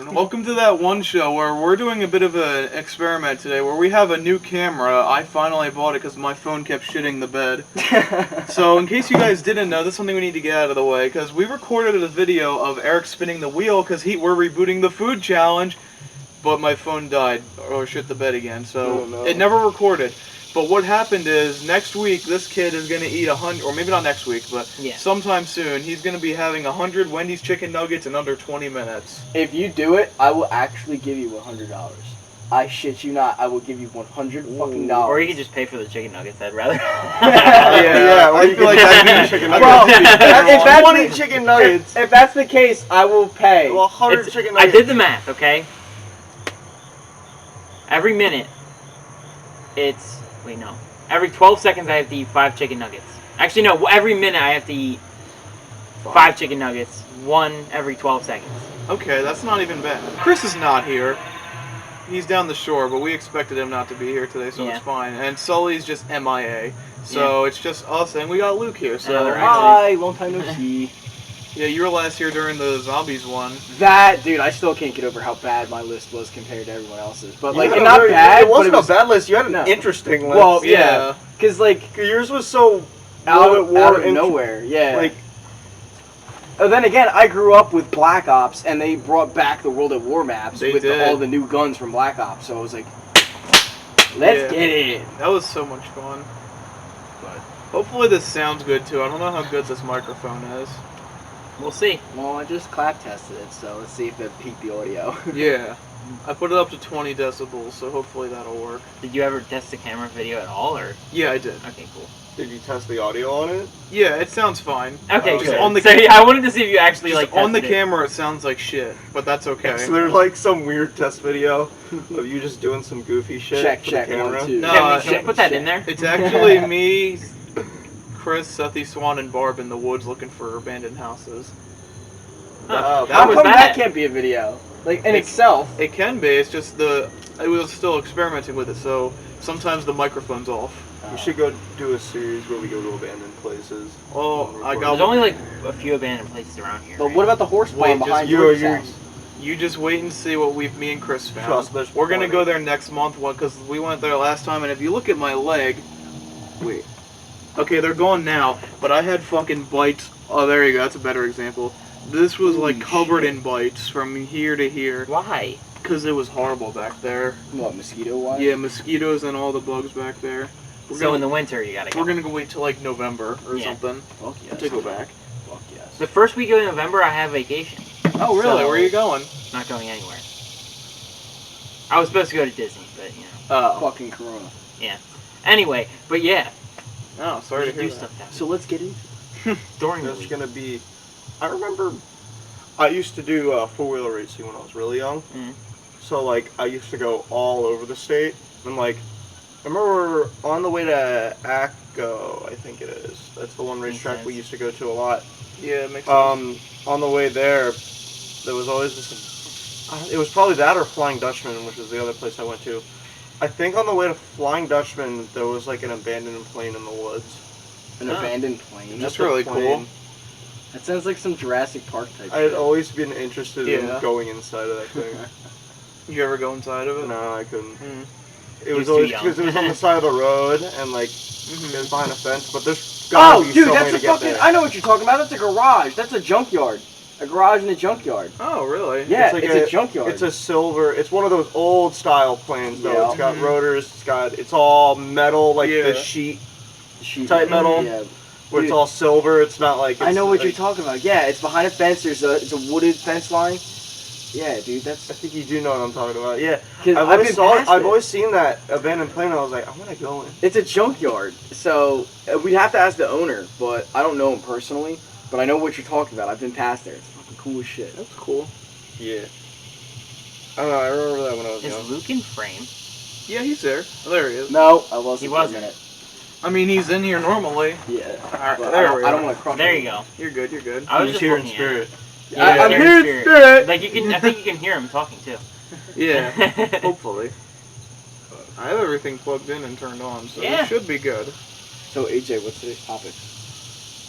everyone. Welcome to That One Show, where we're doing a bit of an experiment today, where we have a new camera. I finally bought it because my phone kept shitting the bed. So, in case you guys didn't know, this is something we need to get out of the way, because we recorded a video of Eric spinning the wheel, because we're rebooting the food challenge, but my phone died, or shit the bed again, so it never recorded. But what happened is, next week, this kid is going to eat 100, or maybe not next week, but sometime soon, he's going to be having 100 Wendy's chicken nuggets in under 20 minutes. If you do it, I will actually give you $100. I shit you not, I will give you $100 fucking dollars. Or you can just pay for the chicken nuggets, I'd rather. yeah, I feel like that'd be chicken nuggets. Well, if that's 20 chicken nuggets. If that's the case, I will pay. Well, 100 chicken nuggets. I did the math, okay? Every minute, it's... Wait, no. Every 12 seconds I have to eat 5 chicken nuggets. Actually, no. Every minute I have to eat 5 chicken nuggets. 1 every 12 seconds. Okay, that's not even bad. Chris is not here. He's down the shore, but we expected him not to be here today, so it's fine. And Sully's just MIA. So it's just us, and we got Luke here. So hi, long time no see. Yeah, you were last here during the Zombies one. That, dude, I still can't get over how bad my list was compared to everyone else's. But, like, not bad. It wasn't a bad list. You had an interesting list. Well, yeah. Because, like... yours was so out of nowhere. Yeah. Like... then again, I grew up with Black Ops, and they brought back the World at War maps with all the new guns from Black Ops. So I was like, let's get it. That was so much fun. But hopefully this sounds good, too. I don't know how good this microphone is. We'll see. Well, I just clap tested it, so let's see if it peaked the audio. Yeah. I put it up to 20 decibels, so hopefully that'll work. Did you ever test the camera video at all, or? Yeah, I did. Okay, cool. Did you test the audio on it? Yeah, it sounds fine. Okay, good. So I I wanted to see if you actually like on the tested it. camera. It sounds like shit, but that's okay. So there's like some weird test video of you just doing some goofy shit. Check, 1, 2. No, Can we put that in there? It's actually me, Chris, Sethy Swan, and Barb in the woods looking for abandoned houses. Huh. How come that can't be a video? Like, in itself. It can be, it's just I was still experimenting with it, so sometimes the microphone's off. We should go do a series where we go to abandoned places. Oh, There's only like a few abandoned places around here. But what about the horse farm behind George's house? You just wait and see what me and Chris found. Trust, we're going to go there next month, because we went there last time, and if you look at my leg... Wait. Okay, they're gone now, but I had fucking bites. Oh, there you go, that's a better example. This was like covered in bites from here to here. Why? Because it was horrible back there. What, mosquito-wise? Yeah, mosquitoes and all the bugs back there. So in the winter you gotta go. We're gonna go wait till like November or something to go back. Fuck yes. The first week of November I have vacation. Oh really? Where are you going? Not going anywhere. I was supposed to go to Disney, but you know. Fucking Corona. Yeah. Anyway, but yeah. Oh, sorry to hear that. Stuff that So let's get into during the That's week. gonna be... I remember I used to do four-wheeler racing when I was really young. So, like, I used to go all over the state. And, like, I remember on the way to Acco, I think it is. That's the one racetrack we used to go to a lot. Yeah, it makes sense. On the way there was always this... It was probably that or Flying Dutchman, which is the other place I went to. I think on the way to Flying Dutchman, there was, like, an abandoned plane in the woods. an abandoned plane. That's really cool. That sounds like some Jurassic Park type I had always been interested in Yeah. going inside of that thing. You ever go inside of it? No, I couldn't. It was was always too young. because it was on the side of the road and like it was behind a fence. But there's gotta be dude, some way that's to a get fucking... there. I know what you're talking about. That's a garage. That's a junkyard. A garage in a junkyard. Oh, really? Yeah, like it's a junkyard. It's a silver. It's one of those old style planes though. Yeah. It's got rotors. It's all metal, like the sheet type metal. Yeah. Where it's all silver. It's not like. I know what you're talking about. Yeah, it's behind a fence. It's a wooded fence line. Yeah, dude, I think you do know what I'm talking about. Yeah, 'Cause I've always seen that abandoned plane. And I was like, I want to go in. It's a junkyard, so we'd have to ask the owner, but I don't know him personally. But I know what you're talking about. I've been past there. It's fucking cool as shit. That's cool. Yeah. I don't know. I remember that when I was young. Is Luke in frame? Yeah, he's there. Oh, there he is. No, I wasn't. He for wasn't. a minute. I mean, he's in here normally. Yeah. Alright, But there I don't want to cross. There you go. You're good, you're good. I was He's just here in looking spirit. Yeah, I'm you're here in spirit. Like you can, I think you can hear him talking too. Yeah, hopefully. I have everything plugged in and turned on, so Yeah. it should be good. So AJ, what's today's topic?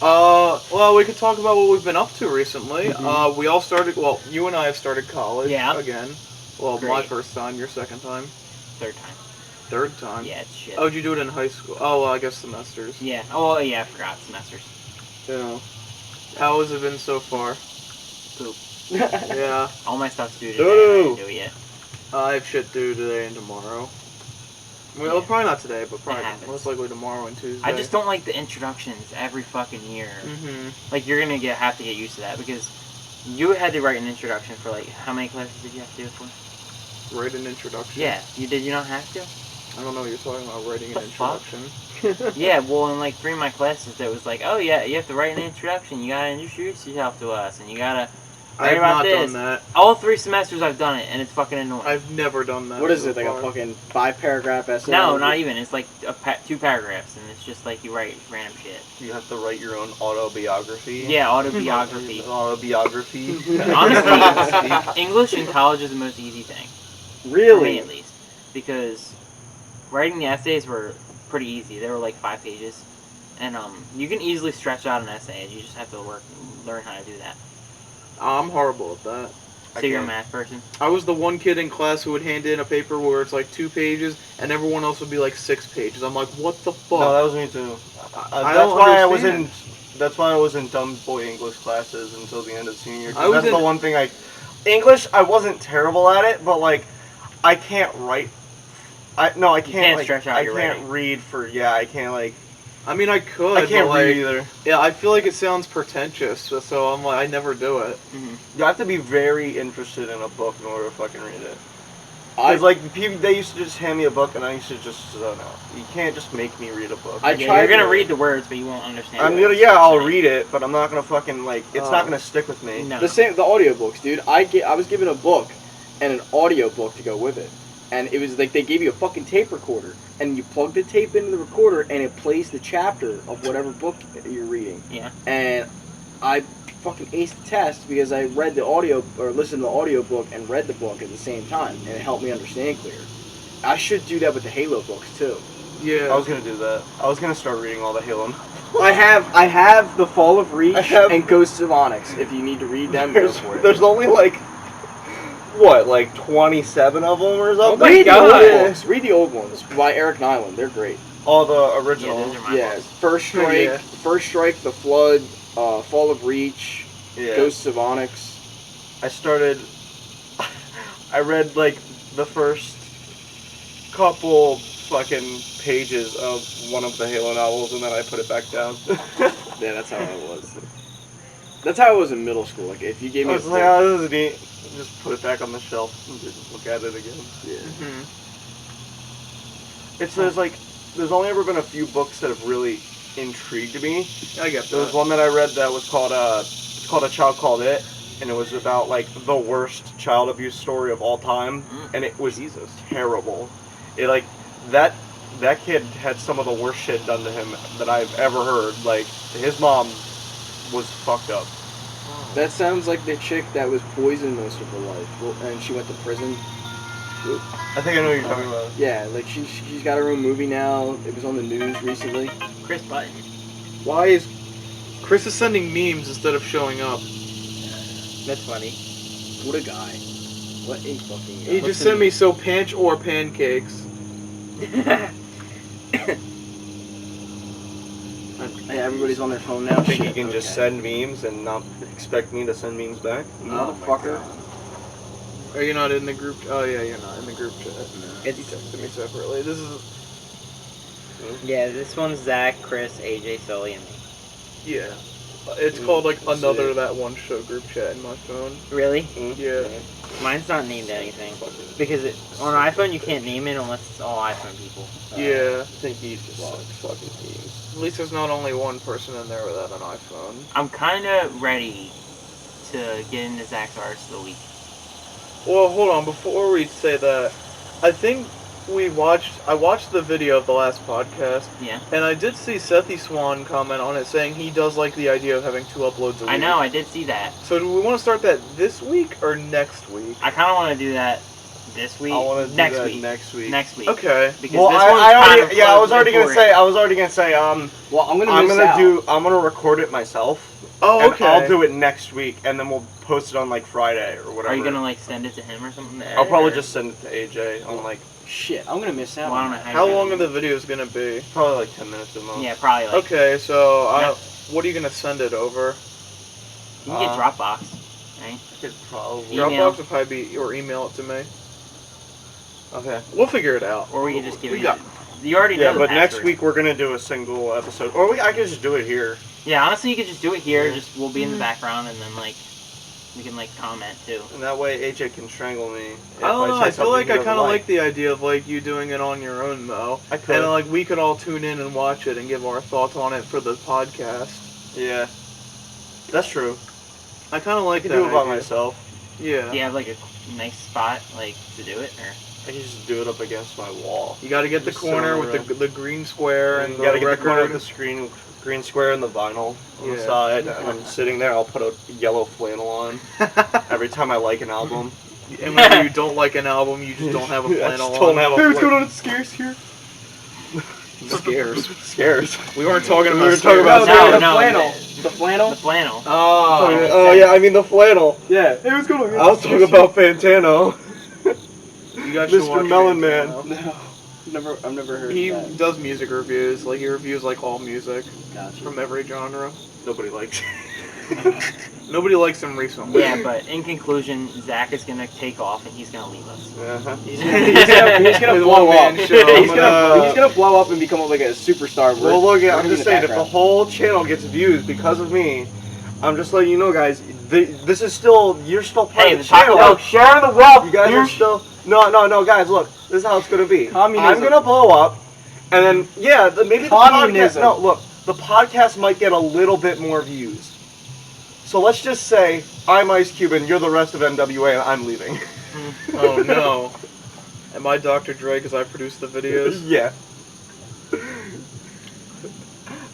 Well, we could talk about what we've been up to recently. Mhm. We all started. Well, you and I have started college. Yeah. Again. Well, my Great. first time. Your second time. Third time. Third time. Yeah, it's shit. Oh, did you do it in high school? Oh, well, I guess semesters. Yeah. Oh, well, yeah, I forgot semesters. Yeah. How has it been so far? Poop. Yeah. All my stuff's due today. Doo-doo. I didn't do it yet. I have shit due today and tomorrow. Well, Yeah. probably not today, but probably happens. most likely tomorrow and Tuesday. I just don't like the introductions every fucking year. Mm-hmm. Like, you're gonna have to get used to that because you had to write an introduction for, like, how many classes did you have to do it for? Write an introduction. Yeah. Did you not have to? I don't know what you're talking about. Writing The an fuck? introduction. Yeah, well, in, like, 3 of my classes, there was like, oh, yeah, you have to write an introduction. You gotta introduce yourself to us, and you gotta I write have about not this. done that. All 3 semesters I've done it, and it's fucking annoying. I've never done that. What is so it, like far. a fucking 5-paragraph essay? No, not even. It's like 2 paragraphs, and it's just like you write random shit. You have to write your own autobiography. Yeah, autobiography. Autobiography. Honestly, English in college is the most easy thing. For me, Really? at least. Because writing the essays were pretty easy. They were like 5 pages. And you can easily stretch out an essay, and you just have to learn how to do that. I'm horrible at that. So you're a math person? I was the one kid in class who would hand in a paper where it's like 2 pages, and everyone else would be like 6 pages. I'm like, what the fuck? No, that was me too. I That's don't why I was in. understand. That's why I was in dumb boy English classes until the end of senior year. 'Cause I was that's in- the one thing English, I wasn't terrible at it, but like, I can't write. I can't can't like, stretch out I your can't writing. read for. Yeah, I can't like. I mean, I could. I can't but, like, read either. Yeah, I feel like it sounds pretentious, so I'm like, I never do it. You have to be very interested in a book in order to fucking read it. I Because like people, they used to just hand me a book and I used to just zone out. You can't just make me read a book. I Yeah, tried you're gonna to- read the words, but you won't understand. I'm what gonna, it's yeah, I'll saying. read it, but I'm not gonna fucking like. It's not gonna stick with me. No. the audiobooks, dude. I was given a book and an audiobook to go with it. And it was like they gave you a fucking tape recorder, and you plug the tape into the recorder, and it plays the chapter of whatever book you're reading. Yeah. And I fucking aced the test because I read the audio or listened to the audiobook and read the book at the same time, and it helped me understand clear. I should do that with the Halo books too. Yeah. I was gonna do that. I was gonna start reading all the Halo. I have The Fall of Reach I have- and Ghosts of Onyx. If you need to read them, go for it. There's only like, what, like 27 of them or something? my Read the old God. ones. Read the old ones by Eric Nyland. They're great. All the Yeah, original. those are my Yeah, books. First Strike, Yeah. First Strike, The Flood, Fall of Reach, Yeah. Ghosts of Onyx. I started. I read like the first couple fucking pages of one of the Halo novels, and then I put it back down. Yeah, that's how it was. That's how it was in middle school. Like if you gave I me a was book, like, oh, this is neat. Just put it back on the shelf and didn't look at it again. yeah. Mhm. There's only ever been a few books that have really intrigued me. I get There was that. one that I read that was called it's called A Child Called It, and it was about like the worst child abuse story of all time, and it was terrible. It like that kid had some of the worst shit done to him that I've ever heard. Like his mom was fucked up. That sounds like the chick that was poisoned most of her life, well, and she went to prison. I think I know what you're talking about. Yeah, like she's got her own movie now. It was on the news recently. Chris Button. Why is Chris is sending memes instead of showing up? That's funny. What a guy. What a fucking guy. He just sent me so panch or pancakes. Hey, everybody's on their phone now. I think Shit, you can just okay. send memes and not expect me to send memes back. Motherfucker. Are you not in the group? Oh yeah, you're not in the group chat. He It's, texted me separately. This is yeah, this one's Zack, Chris, AJ, Sully, and me. yeah. It's called like another That One Show group chat in my phone. Really? Yeah. Mine's not named anything. Because on an iPhone, you can't name it unless it's all iPhone people. Yeah. I think he just sucks fucking memes. At least there's not only one person in there without an iPhone. I'm kind of ready to get into Zack's Artist of the Week. Well, hold on. Before we say that, I think I watched the video of the last podcast, Yeah. and I did see Sethy Swan comment on it saying he does like the idea of having 2 uploads a week. I know, I did see that. So do we want to start that this week or next week? I kind of want to do that this week. I want to do next that week. next week. Next week. Okay. Because Well, this I one's kind already, of yeah, I was already gonna important. say, Well, I'm gonna record it myself. Oh, And okay. I'll do it next week, and then we'll post it on like Friday or whatever. Are you gonna like send it to him or something? I'll probably or- just send it to AJ on like Shit, I'm gonna miss out. Well, I on don't know that. how How you're long are gonna- the videos gonna be? probably like 10 minutes a month. Yeah, probably like. Okay, so Yeah. what are you gonna send it over? You can get Dropbox, right? I could probably. Email. Dropbox would probably be, or email it to me. Okay. We'll figure it out. Or we can just give We you. got- You already know Yeah, the but next password. week we're gonna do a single episode, or I could just do it here. Yeah, honestly, you could just do it here. Yeah. Just we'll be in the background, and then like we can like comment too. And that way AJ can strangle me. if I don't know. say I feel something like he I doesn't kind of like the idea of like you doing it on your own though, I and could. then, like we could all tune in and watch it and give our thoughts on it for the podcast. Yeah. That's true. I kind of I like could that do it by idea. myself. Yeah. Do you have like a nice spot like to do it, or? I can just do it up against my wall. You got to get the Just sit corner on with the the green square and you gotta the get the corner record. with the green square and the vinyl on the Yeah. side. And I'm sitting there, I'll put a yellow flannel on every time I like an album. And whenever you don't like an album, you just don't have a I flannel just don't on. have a Hey, what's flannel. going on? It's Scares here. Scares. Scares. We weren't talking We about were talking Scares. about No, the no, flannel. the- The flannel. The flannel. Oh. Oh yeah, I mean the flannel. Yeah. Hey, what's going on? I was talking about Fantano. You guys should Mr. watch Melon Fantano. No, I've never heard He of that. does music reviews. Like he reviews like all music Gotcha. from every genre. Nobody likes. Nobody likes him recently. Yeah, but in conclusion, Zach is gonna take off and he's gonna leave us. Uh-huh. He's gonna With blow one-man up. show. He's gonna blow up and become like a superstar. Well, look, We're I'm gonna just be in saying, if the background. whole channel gets views because of me, I'm just letting you know, guys. This is still, you're still part Hey, of the the channel. Taco Bell sharing the wealth. You guys are still. No, guys, look. This is how it's gonna be. Communism. I'm gonna blow up, and then maybe the Communism. podcast. No, look, the podcast might get a little bit more views. So let's just say I'm Ice Cube and you're the rest of NWA, and I'm leaving. Oh no. Am I Dr. Dre because I produce the videos? Yeah.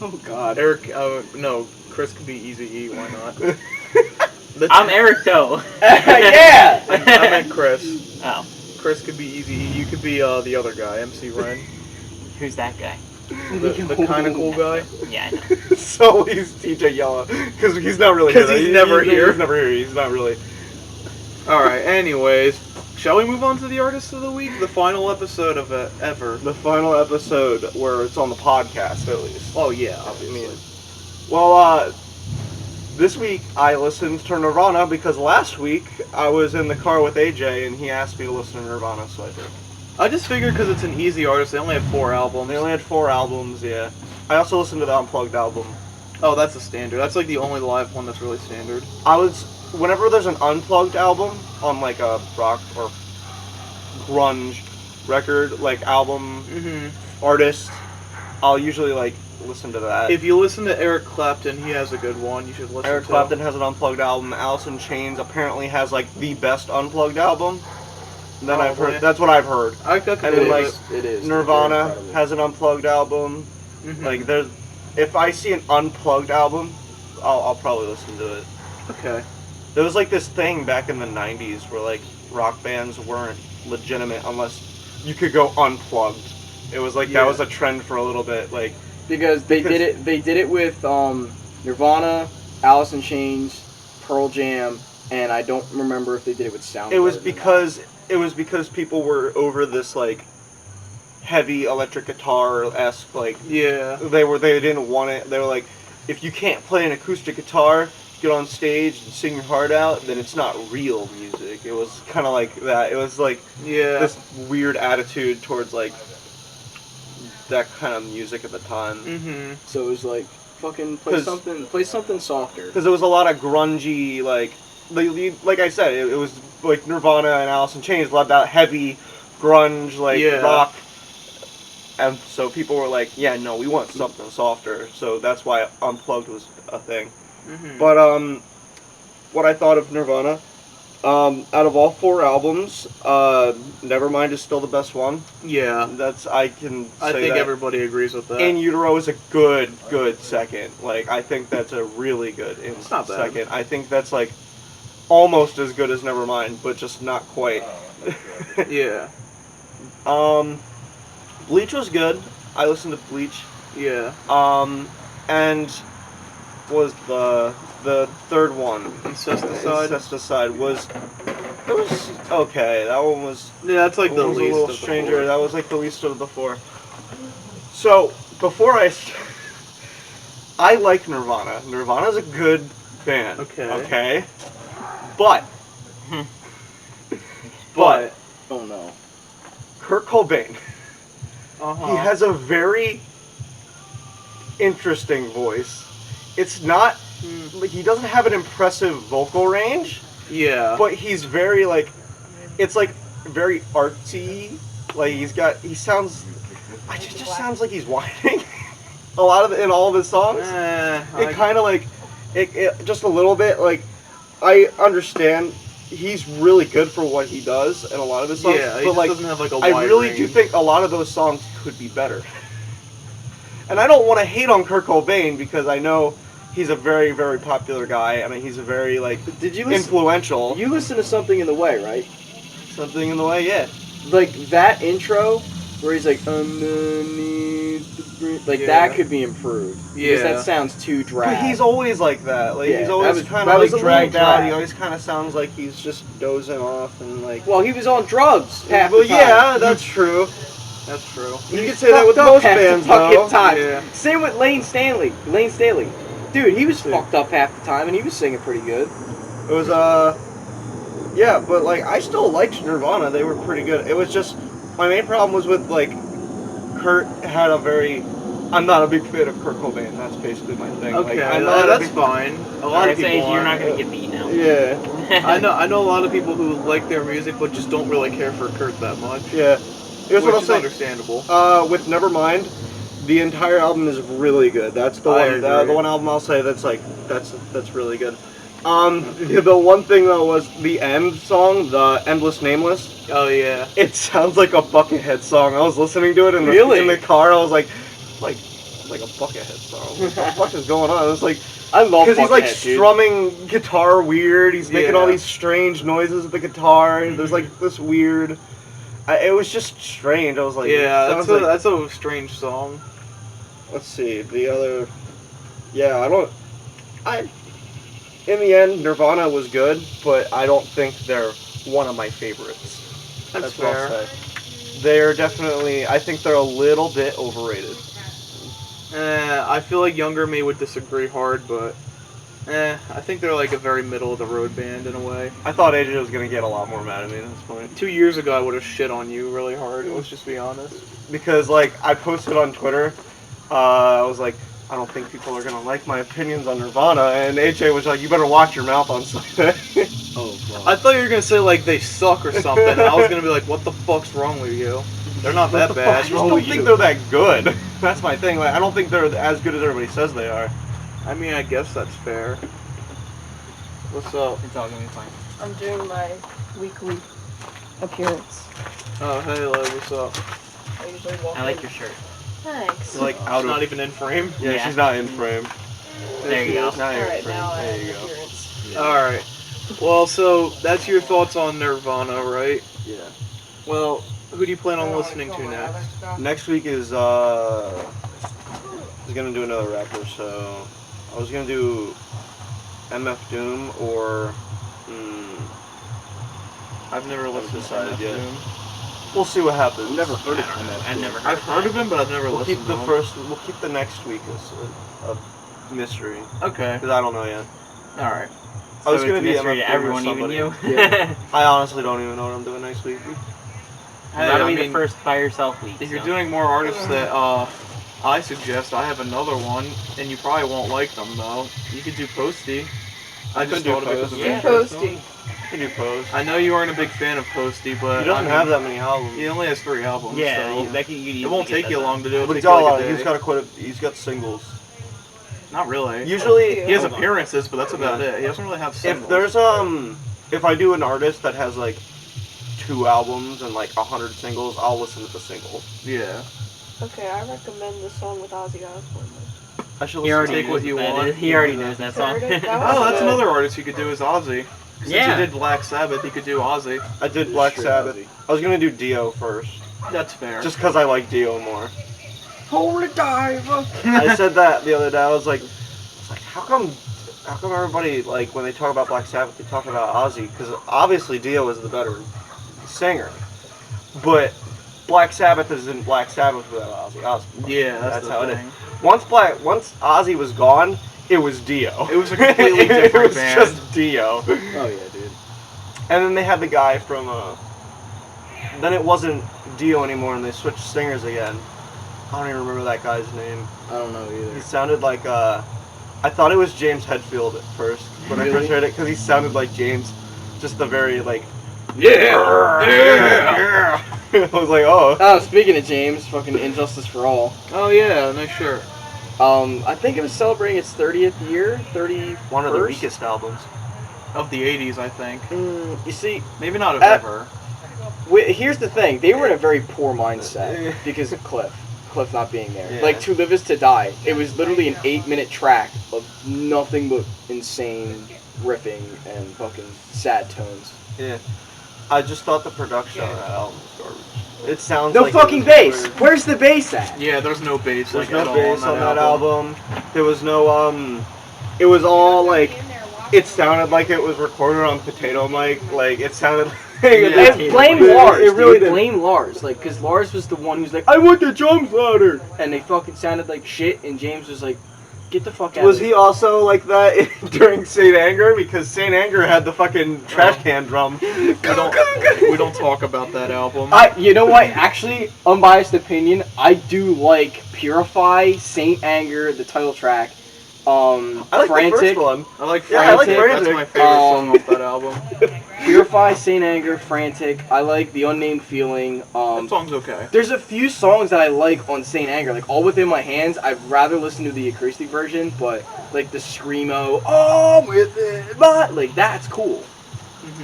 Oh God. Eric, no, Chris could be Easy-E, why not? I'm Eric though. Yeah. I meant Chris. Oh, Chris could be Easy-E, you could be the other guy, MC Ren. who's that guy? The kind of cool guy. Yeah, I know. So he's TJ Yella because he's not really 'Cause here. he's never here. He's never here. He's not really. Alright, anyways. Shall we move on to the Artist of the Week? The final episode of it ever. The final episode where it's on the podcast, at least. Oh yeah, I obviously. mean, well, this week I listened to Nirvana because last week I was in the car with AJ and he asked me to listen to Nirvana, so I did. I just figured because it's an easy artist, they only have 4 albums. They only had 4 albums, yeah. I also listened to the Unplugged album. Oh, that's a standard. That's like the only live one that's really standard. Whenever there's an Unplugged album on like a rock or grunge record, like album artist, I'll usually like listen to that. If you listen to Eric Clapton, he has a good one. You should listen Eric to. Clapton has an Unplugged album. Alice in Chains apparently has like the best Unplugged album. Then I've Probably. heard. That's what I've heard. I could And believe then, like, it. It is. Nirvana Incredible. has an Unplugged album. Mhm. Like if I see an Unplugged album, I'll probably listen to it. Okay. There was like this thing back in the 90s where like rock bands weren't legitimate unless you could go unplugged. It was like Yeah. that was a trend for a little bit. Like Because they did it. They did it with Nirvana, Alice in Chains, Pearl Jam, and I don't remember if they did it with Soundgarden. it was because people were over this like heavy electric guitar-esque like Yeah. they didn't want it. They were like, if you can't play an acoustic guitar, get on stage and sing your heart out, then it's not real music. It was kind of like that. It was like Yeah. this weird attitude towards like that kind of music at the time. Mm-hmm. So it was like fucking play 'Cause- something softer. Because there was a lot of grungy, like I said, it was like Nirvana and Alice in Chains, a lot of that heavy grunge, like Yeah. rock. And so people were like, yeah, no, we want something softer. So that's why Unplugged was a thing. Mm-hmm. But what I thought of Nirvana, out of all 4 albums, Nevermind is still the best one. Yeah. I can say I think that. everybody agrees with that. In Utero is a good second. Like, I think that's a really good not bad. second. I think that's like almost as good as Nevermind, but just not quite Yeah. Bleach was good. I listened to Bleach. Yeah. And was the third one, Incesticide. Incesticide, was okay. That one was Yeah, that's like the was a least little of the stranger. four. That was like the least of the four. So before I like Nirvana. Nirvana's a good band. Okay. Okay. But But Oh no. Kurt Cobain, uh-huh. he has a very interesting voice. It's not like he doesn't have an impressive vocal range, Yeah. but he's very like it's like very artsy. Like he sounds it just sounds like he's whining a lot of in all of his songs. It kind of like it just a little bit like I understand he's really good for what he does in a lot of his songs. Yeah, he but just like doesn't have like a I wide really range. do think a lot of those songs could be better. And I don't want to hate on Kurt Cobain because I know he's a very, very popular guy. I mean, he's a very like Did you listen? influential. You listen to Something in the Way, right? Something in the way, yeah. Like that intro where he's like underneath the bridge, like that could be improved. Because that sounds too dry. But he's always like that. Like Yeah, he's always kind that of was like a little dragged out. drag. He always kind of sounds like he's just dozing off and like. Well, he was on drugs half Well, the time. yeah, that's true. That's true. You He's could say that with fucked up most half the bands, fucking though. time. Yeah. Same with Lane Staley. Dude, he was fucked up half the time, and he was singing pretty good. It was yeah, but like I still liked Nirvana. They were pretty good. It was just my main problem was with like Kurt had a very. I'm not a big fan of Kurt Cobain. That's basically my thing. Okay, like, I'm not a that's big- fine. A lot of people you're not aren't. gonna get beat now. Yeah, I know a lot of people who like their music but just don't really care for Kurt that much. yeah. Here's Which what I'll is say. understandable. With Nevermind, the entire album is really good. That's the I one. agree. The one album I'll say that's like that's really good. The one thing though was the end song, the Endless Nameless. Oh yeah. It sounds like a Buckethead song. I was listening to it in the car. I was like a Buckethead song. What the fuck is going on? It was like I love because he's like Buckethead, dude. strumming guitar weird. He's making all Yeah. these strange noises with the guitar. And there's like this weird. It was just strange. I was like, Yeah, sounds like, that's a strange song. let's see the other. Yeah, in the end, Nirvana was good, but I don't think they're one of my favorites. That's what fair. I'll say. They're definitely. I think they're a little bit overrated. I feel like younger me would disagree hard, but I think they're like a very middle of the road band in a way. I thought AJ was gonna get a lot more mad at me at this point 2 years ago, I would have shit on you really hard. Let's just be honest. because like I posted on Twitter. I was like, I don't think people are gonna like my opinions on Nirvana, and AJ was like, you better watch your mouth on Sunday. Oh, I thought you were gonna say like they suck or something. And I was gonna be like, what the fuck's wrong with you? They're not that bad. I just don't think they're that good. That's my thing. Like, I don't think they're as good as everybody says they are. I mean, I guess that's fair. What's up? It's all gonna be fine. I'm doing my weekly appearance. Oh, hey, Liv, what's up? I usually walk I like in. your shirt. Thanks. Like It's out not of. even in frame. Yeah, Yeah. she's not in frame. There you go. Now you're in Alright, frame. now I There have you an go. appearance. Alright. Well, so that's your thoughts on Nirvana, right? Yeah. Well, who do you plan on listening to next? Next week is gonna do another rapper. So I was gonna do MF Doom or. I've never listened to decided MF yet. Doom. We'll see what happens. I've never heard of I don't know. him. I've never heard. I've heard of him, but I've never We'll listened keep to the him. first. We'll keep the next week as a mystery Okay. because I don't know yet. Alright. I was So gonna it's be mystery MF to Doom or everyone, even somebody. you. Yeah. I honestly don't even know what I'm doing next week. Hey, That'll I be mean, the first by yourself week. if you're so. doing more artists that I suggest, I have another one, and you probably won't like them though. You could do Posty. I could just do thought of it because of Posty. the Yeah. first Posty. song. I can do Pose. I know you aren't a big fan of Posty, but He doesn't I mean, have that many albums. He only has 3 albums. Yeah, so you it won't take you long to do it. But It'll take you like a he's day. got he's got singles. Not really. Usually, He has hold on. appearances, but that's about it. He doesn't really have singles. If there's if I do an artist that has like 2 albums and like 100 singles, I'll listen to the singles. Yeah. Okay, I recommend the song with Ozzy Osbourne. I should He listen already to take what you knows that want. is. He already knows that song. Heard it? That Oh, was that's good. another artist you could do is Ozzy. Because Since Yeah. you did Black Sabbath, you could do Ozzy. I did Black Straight Sabbath. Ozzy. I was gonna do Dio first, That's fair. just because I like Dio more. Holy diver. I said that the other day. I was like, how come everybody, like, when they talk about Black Sabbath, they talk about Ozzy? Because obviously Dio is the better singer, but Black Sabbath isn't Black Sabbath without Ozzy Osbourne. Yeah, that's That's the how it thing. is. Once Ozzy was gone, it was Dio. It was a completely different It was band. just Dio. Oh yeah, dude. And then they had the guy from, then it wasn't Dio anymore, and they switched singers again. I don't even remember that guy's name. I don't know He either. sounded like, I thought it was James Hetfield at first, when I first Really? heard it, because he sounded like James. Just the very, like, Yeah! I was like, oh. Oh, speaking of James, fucking Injustice for All. Oh yeah, nice shirt. I think it was celebrating its 30th year, 31st. One of the weakest albums. Of the 80s, I think. You see, Maybe not of Uh, ever. here's the thing. They were in a very poor mindset because of Cliff not being there. Yeah. Like, To Live Is To Die. It was literally an 8-minute track of nothing but insane riffing and fucking sad tones. Yeah. I just thought the production on that album was garbage. It sounds No like it fucking was bass! recorded- Where's the bass at? Yeah, there's no bass. There's like, no at all bass on that album. There was no, it was all like, it sounded like it was recorded on potato mic. Like, it sounded Yeah. And blame It Lars, really dude. did. Blame Lars. Like, because Lars was the one who's like, I want the drums louder! And they fucking sounded like shit, and James was like, get the fuck out Was of he here. also like that during Saint Anger? Because Saint Anger had the fucking trash can drum. We don't talk about that album. You know what? Actually, unbiased opinion, I do like Purify, Saint Anger, the title track, I like Frantic. the first one. I like Yeah, I like Frantic. That's Frantic. my favorite song off that album. Purify, Saint Anger, Frantic. I like The Unnamed Feeling. That song's okay. There's a few songs that I like on Saint Anger, like All Within My Hands. I'd rather listen to the acoustic version, but like the screamo, All Within My, like that's cool.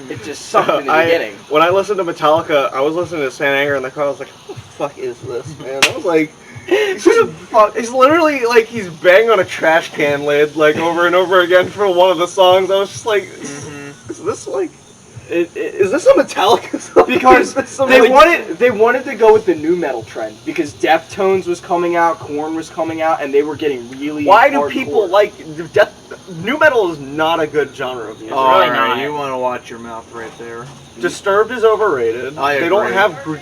It just sucked in the beginning. When I listened to Metallica, I was listening to Saint Anger in the car. I was like, "What the fuck is this, man?" I was like, "It's literally like he's banging on a trash can lid like over and over again for one of the songs." I was just like, "Is this like?" Is this a Metallica song? Because Is this some, they like- wanted to go with the new metal trend because Deftones was coming out, Korn was coming out, and they were getting really. Why do hardcore. people like new metal? Is not a good genre of music. All really right, not. you want to watch your mouth right there. Disturbed is overrated. I They don't agree.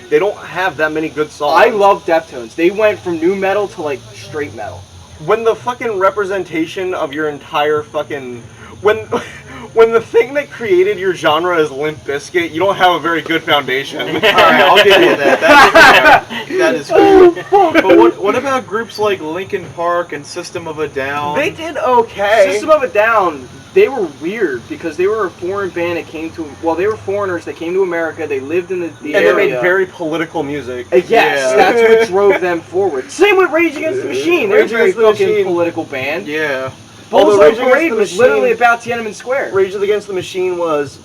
have that many good songs. I love Deftones. They went from new metal to like straight metal. When the fucking representation of your entire fucking when the thing that created your genre is Limp Bizkit, you don't have a very good foundation. All right, I'll give you that. That is cool. But what about groups like Linkin Park and System of a Down? They did okay. System of a Down, they were weird because they were a foreign band that came to. Well, they were foreigners that came to America. They lived in the and area. they made very political music. Yes, Yeah. that's what drove them forward. Same with Rage Against the Machine. They're a Rage very Against the fucking Machine. political band. Yeah. Although Bullseye Rage Against Parade the was Machine- literally about Tiananmen Square. Rage Against the Machine was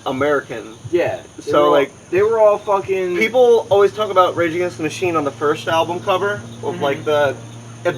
American. Yeah. they So, were all- like, they were all fucking. People always talk about Rage Against the Machine on the first album cover of like the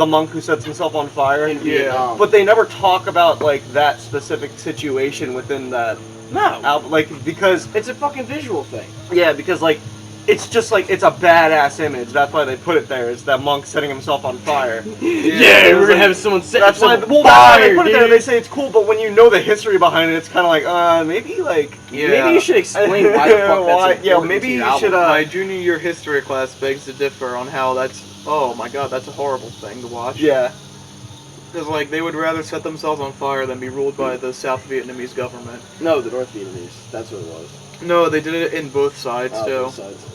monk who sets himself on fire. in Vietnam. But they never talk about like that specific situation within that no, album, like because it's a fucking visual thing. yeah, because like it's just like it's a badass image. That's why they put it there. It's that monk setting himself on fire. Yeah, we're like- gonna have someone set That's why. some Well, that's why they fire, put it there. dude. They say it's cool, but when you know the history behind it, it's kind of like maybe like Yeah. Maybe you should explain why the fuck that's Why- important yeah, to maybe your you album. should, My junior year history class begs to differ on how that's. Oh my god, that's a horrible thing to watch. yeah. Because like they would rather set themselves on fire than be ruled by the South Vietnamese government. No, the North Vietnamese. That's what it was. No, they did it in both sides too. Both sides.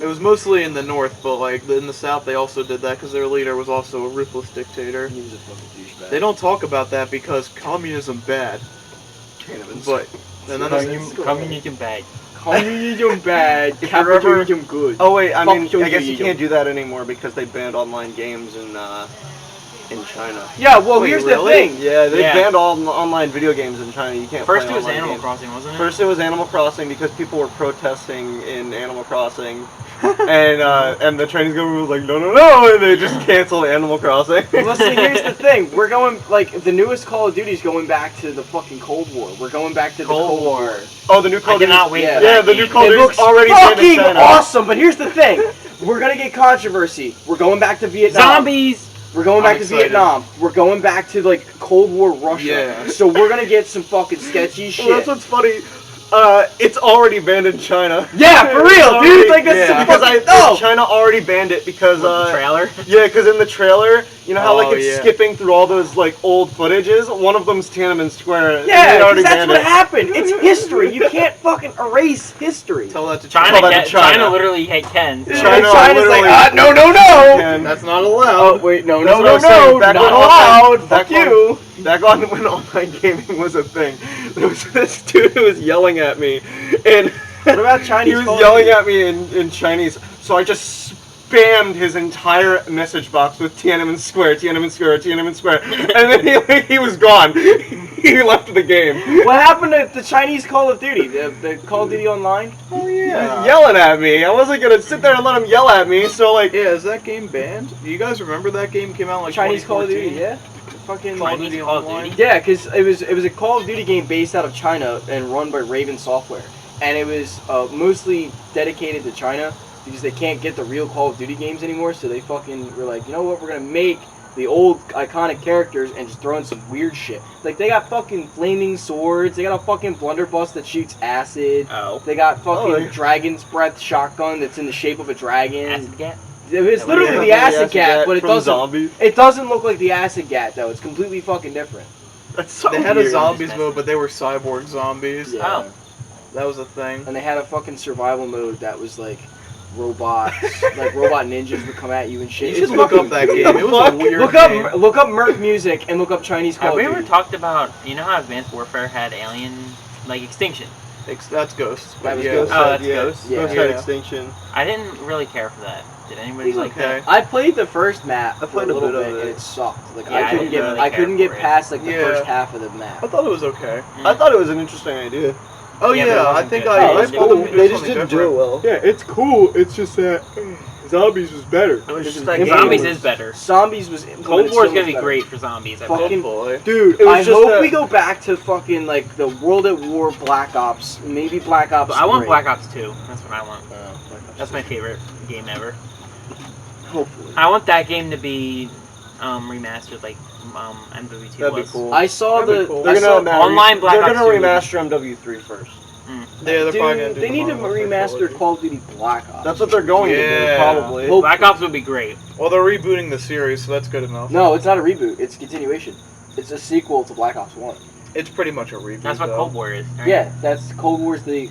It was mostly in the north, but like in the south they also did that because their leader was also a ruthless dictator. He was a fucking douchebag. They don't talk about that because communism bad. But and then Communism bad. Communism bad, If you're ever- capitalism good. Oh wait, I Fuck mean, you, I guess you you. can't do that anymore because they banned online games in China. Yeah, well, Wait, here's really? the thing. Yeah, they Yeah. banned all online video games in China. You can't. First play it was online Animal games. Crossing, wasn't it? First it was Animal Crossing because people were protesting in Animal Crossing. and the Chinese government was like, no, and they just canceled Animal Crossing. Well, see, here's the thing. We're going, like, the newest Call of Duty is going back to the fucking Cold War. We're going back to the Cold War. Oh, the new Call of Duty. cannot wait for Yeah, that the game. new Call of It Duty looks is already banned in fucking China. awesome, but here's the thing. We're gonna get controversy. We're going back to Vietnam. Zombies! We're going back I'm to excited. Vietnam. We're going back to, like, Cold War Russia. Yeah. So we're gonna get some fucking sketchy shit. Well, that's what's funny. It's already banned in China. Yeah, for real, dude. Like, that's Yeah. some Because fucking China already banned it because The trailer? yeah, because in the trailer, you know how Oh, like it's yeah. skipping through all those like old footages. One of them's Tiananmen Square. and Yeah, they 'cause already that's banned what it. happened. It's history. You can't fucking erase history. Tell that to China, Tell that to China. China literally can. And China China's like, literally- no, no, no. And That's not Oh, allowed. wait, no, That's no, what no, I'm saying. no. Back Not when allowed. back Fuck you. Back on when online gaming was a thing, there was this dude who was yelling at me, and What about Chinese he was Call of yelling Duty? at me in Chinese, so I just spammed his entire message box with Tiananmen Square, Tiananmen Square, Tiananmen Square, and then he was gone. He left the game. What happened to the Chinese Call of Duty? The Call of Duty Online? Oh He yeah. was yelling at me. I wasn't gonna sit there and let him yell at me, so like... Yeah, is that game banned? Do you guys remember that game came out in, like Chinese Call of Duty, 2014? yeah. Fucking Call of Chinese Duty Call of Online? Duty? Yeah, because it was a Call of Duty game based out of China and run by Raven Software, and it was mostly dedicated to China because they can't get the real Call of Duty games anymore. So they fucking were like, you know what, we're gonna make the old iconic characters and just throw in some weird shit. Like they got fucking flaming swords, they got a fucking blunderbuss that shoots acid, Oh. they got fucking Oh, yeah. dragon's breath shotgun that's in the shape of a dragon. Acid Gat? It's Yeah, literally the yeah, acid cat, but it from doesn't. Zombies. It doesn't look like the acid gat though. It's completely fucking different. That's so They had a weird. zombies mode, but they were cyborg zombies. Yeah. Oh. That was a thing. And they had a fucking survival mode that was like robots, like robot ninjas would come at you and shit. You It's should look fucking- up that game. It was a weird game. Look up Merc Music and look up Chinese Call Have we of ever Duty. talked about, you know how Advanced Warfare had alien, like, extinction? That's Ghosts. That was yeah. Ghosts. Oh, that's yeah. Ghost? Yeah. Ghost had Yeah. Extinction. I didn't really care for that. Did anybody It was like okay. that? I played the first map I for played a a little bit bit of it. and it sucked. Like Yeah, I I couldn't didn't get really I care couldn't get for it. past like the Yeah. first half of the map. I thought it was okay. I thought it was an interesting idea. Oh Yeah, yeah, but it I wasn't think good. I. Oh, I it's told cool. them to do They just something didn't do different. it well. Yeah, it's cool. It's just that Zombies was better. It was just that that game Zombies was- is better. Zombies was Cold War is so gonna much be better. great for zombies. I Fucking- bet. Dude, It was I just hope that- we go back to fucking like the World at War Black Ops, maybe Black Ops. I want 3. Black Ops 2. That's what I want. Black Ops That's 2. my favorite game ever. Hopefully. I want that game to be remastered like MW2 That'd be was. cool. I saw That'd be the. cool. They're I saw, gonna Online Black They're Ops gonna 2. remaster MW3 first. Yeah, they're probably gonna dude, do they the need to Modern Warfare remaster trilogy. Call of Duty Black Ops. That's what they're going to do, Yeah. probably. Hope- Black Ops would be great. Well, they're rebooting the series, so that's good enough. No, it's not a reboot. It's a continuation. It's a sequel to Black Ops 1. It's pretty much a reboot. That's what though. Cold War is. Right? Yeah, that's Cold War is a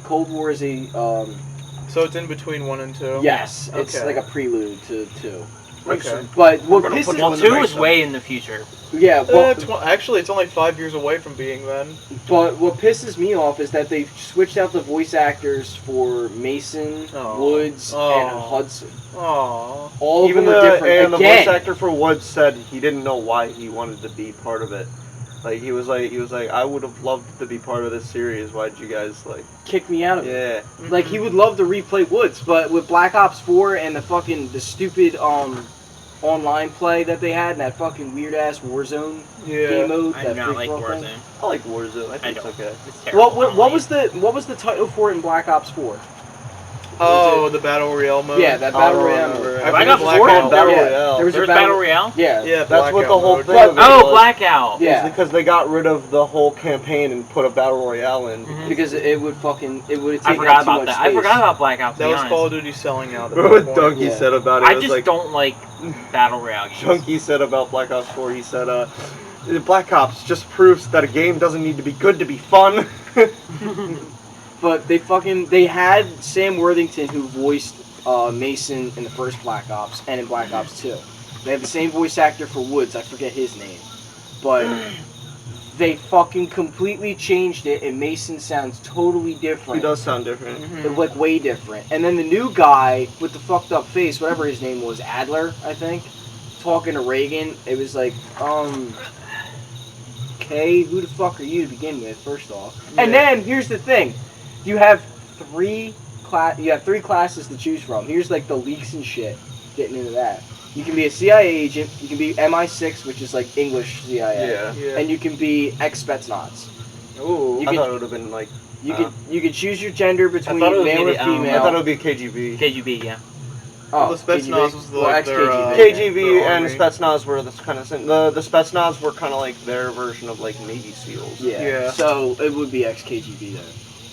So it's in between 1 and 2. yes, it's Okay. like a prelude to 2. Okay. But what gonna put pisses Well, in the 2 break is way in the future. yeah, well, Actually, it's only 5 years away from being then. but what pisses me off is that they switched out the voice actors for Mason, Oh. Woods, and Oh. Hudson. Aww. All of Even them are the different. the Again, voice actor for Woods said he didn't know why he wanted to be part of it. Like he was like I would have loved to be part of this series. Why'd you guys like? kicked me out of it. Yeah. Like he would love to replay Woods, but with Black Ops 4 and the stupid online play that they had and that fucking weird ass Warzone Yeah. game mode, I do that not like free-for-all thing. Warzone. I like Warzone. I I think it's don't. okay. It's terrible. What was the title for it in Black Ops 4? Oh, the Battle Royale mode? Yeah, that I Battle don't Royale. remember. I Black think Ops Black 4? Ops- Battle Yeah, Royale. there was a There's battle, Battle Royale? Yeah, Yeah, That's what Blackout the whole mode. thing But- of it Oh, was. Blackout. Yeah. It's because they got rid of the whole campaign and put a battle royale in. Mhm. because it would have I taken forgot up too about much that. space. I forgot about Black Ops. To That be was honest. Call of Duty selling out. At Remember that what point. Donkey Yeah. said about it? I It was just like, don't like Battle Royale games. Chunky said about Black Ops 4, he said, Black Ops just proves that a game doesn't need to be good to be fun. But they had Sam Worthington who voiced Mason in the first Black Ops and in Black Ops 2. They have the same voice actor for Woods, I forget his name. But they fucking completely changed it and Mason sounds totally different. He does sound different. Mhm. Like way different. And then the new guy with the fucked up face, whatever his name was, Adler, I think, talking to Reagan, it was like, okay, who the fuck are you to begin with, first off? And Yeah. then, here's the thing. You have 3 You have 3 classes to choose from. Here's like the leaks and shit. Getting into that. You can be a CIA agent. You can be MI6, which is like English CIA. Yeah. And you can be ex-Spetsnaz. Ooh. You I can- thought it would have been like. You could choose your gender between thought it would male be or the, female. I thought it would be KGB. KGB, yeah. Oh, the Spetsnaz was Well, like their, ex-KGB. KGB their and army. Spetsnaz were the kind of the Spetsnaz were kind of like their version of like Navy SEALs. Yeah. Yeah. So it would be ex-KGB then.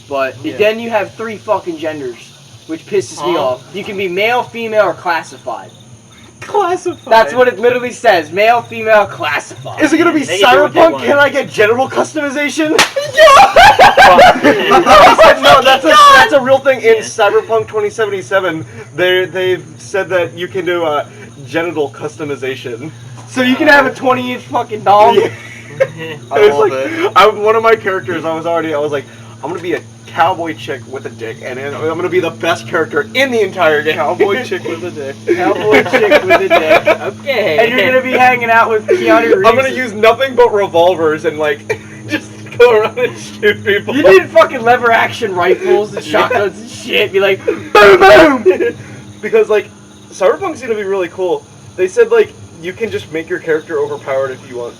But Yeah. then you have 3 fucking genders, which pisses me off. You can be male, female, or classified. Classified. That's what it literally says. Male, female, classified. Is it gonna be They can do what they cyberpunk? want. Can I get genital customization? Fuck. I said no. That's a real thing in Yeah. Cyberpunk 2077. They've said that you can do genital customization. So you can have a 20-inch fucking dong? Yeah. I It was love like, it. one of my characters, I was like, I'm gonna be a cowboy chick with a dick, and I'm gonna be the best character in the entire game. Cowboy chick with a dick. Cowboy chick with a dick. Okay. And you're gonna be hanging out with Keanu Reeves. I'm gonna use nothing but revolvers and like just go around and shoot people. You need fucking lever action rifles and shotguns and shit. Be like, boom, boom. Because like Cyberpunk's gonna be really cool. They said like you can just make your character overpowered if you want.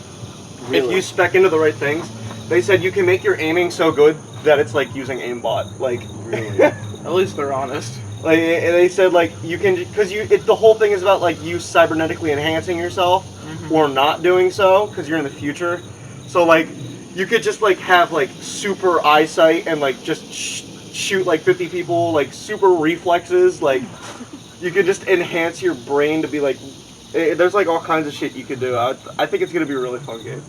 If you spec into the right things. They said you can make your aiming so good that it's like using aimbot. Like Really? At least they're honest. like they said like you can because the whole thing is about like you cybernetically enhancing yourself or not doing so because you're in the future. So like you could just like have like super eyesight and like just shoot like 50 people like super reflexes. Like you could just enhance your brain to be like. There's like all kinds of shit you could do. I think it's gonna be a really fun game.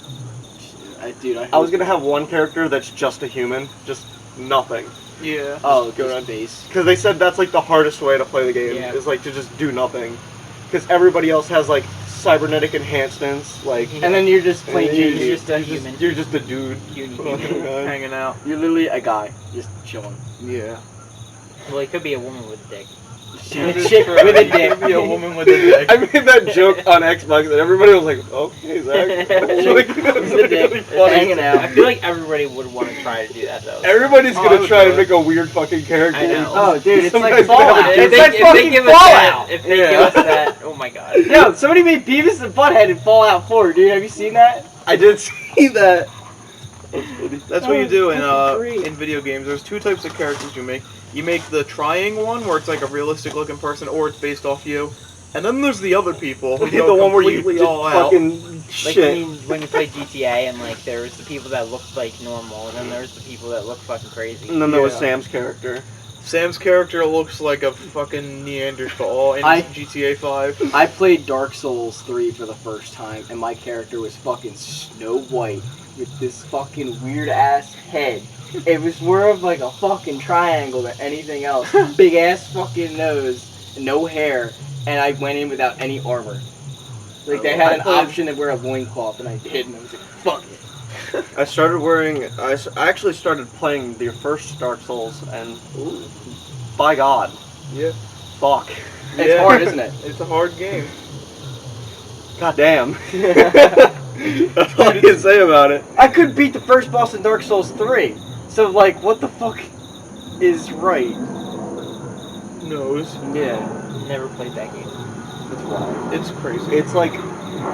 Dude, I was gonna have one character that's just a human, just nothing. Yeah. Oh, go go around. to base. Because they said that's like the hardest way to play the game Yeah. is like to just do nothing. Because everybody else has like cybernetic enhancements, like. And then you're just plain and Jane. you're just a human. You're just a dude. Hanging out. You're literally a guy, just chilling. Yeah. Well, it could be a woman with a dick. A chick with a dick. Be a woman with a dick. I made that joke on Xbox and everybody was like, "Okay, Zach." Like, With a dick, really funny. hanging out. I feel like everybody would want to try to do that though. Everybody's Oh, I gonna would try do and it. make a weird fucking character. I know. Oh, dude, it's Sometimes like they have a Fallout. dick. It's like fucking give us Fallout. that, if they Yeah. give us that, oh my god. Yo, somebody made Beavis and Butthead in Fallout 4, dude. Have you seen that? I did see that. That's what you do in Fucking great. in video games. There's 2 types of characters you make. You make the trying one, where it's like a realistic looking person, or it's based off you. And then there's the other people who go The one where you completely just all out. fucking Like shit. when you play GTA and like there was the people that looked like normal and then there was the people that looked fucking crazy. And then there was Yeah. Sam's character. Sam's character looks like a fucking Neanderthal in GTA 5. I played Dark Souls 3 for the first time, and my character was fucking Snow White with this fucking weird ass head. It was more of like a fucking triangle than anything else. Big ass fucking nose, no hair, and I went in without any armor. Like they had an option to wear a loincloth, and I did, and I was like, fuck it. I started wearing. I actually started playing the first Dark Souls, and by God, Yeah. fuck, It's Yeah. hard, isn't it? It's a hard game. God damn. That's all I can say about it. I couldn't beat the first boss in Dark Souls 3. So like, what the fuck is right? Nose. Yeah, Never played that game. it's wild. It's crazy. It's like,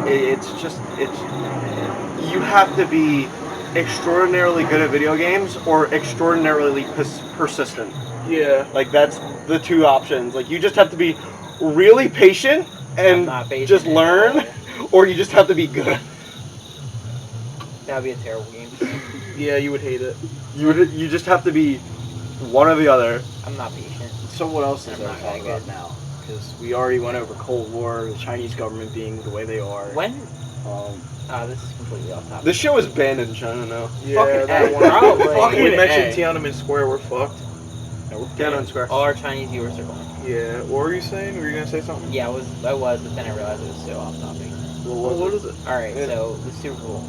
it's you have to be extraordinarily good at video games or extraordinarily persistent. Yeah. Like that's the 2 options. Like you just have to be really patient I'm and not patient just at learn, all. or you just have to be good. That would be a terrible game. Yeah, you would hate it. You just have to be one or the other. I'm not patient. So what else is I'm there to not talk that about good. now? Because we already went over Cold War, the Chinese government being the way they are. When? This is completely off topic. The show is banned in China now. Yeah, Fucking that A. one. Probably. Fucking we Fucking mentioned A. Tiananmen Square, we're fucked. Tiananmen Square. All our Chinese viewers are going. Yeah. What were you saying? Were you gonna say something? Yeah, I was, but then I realized it was so off topic. Well, what is it? Alright, Yeah. so the Super Bowl.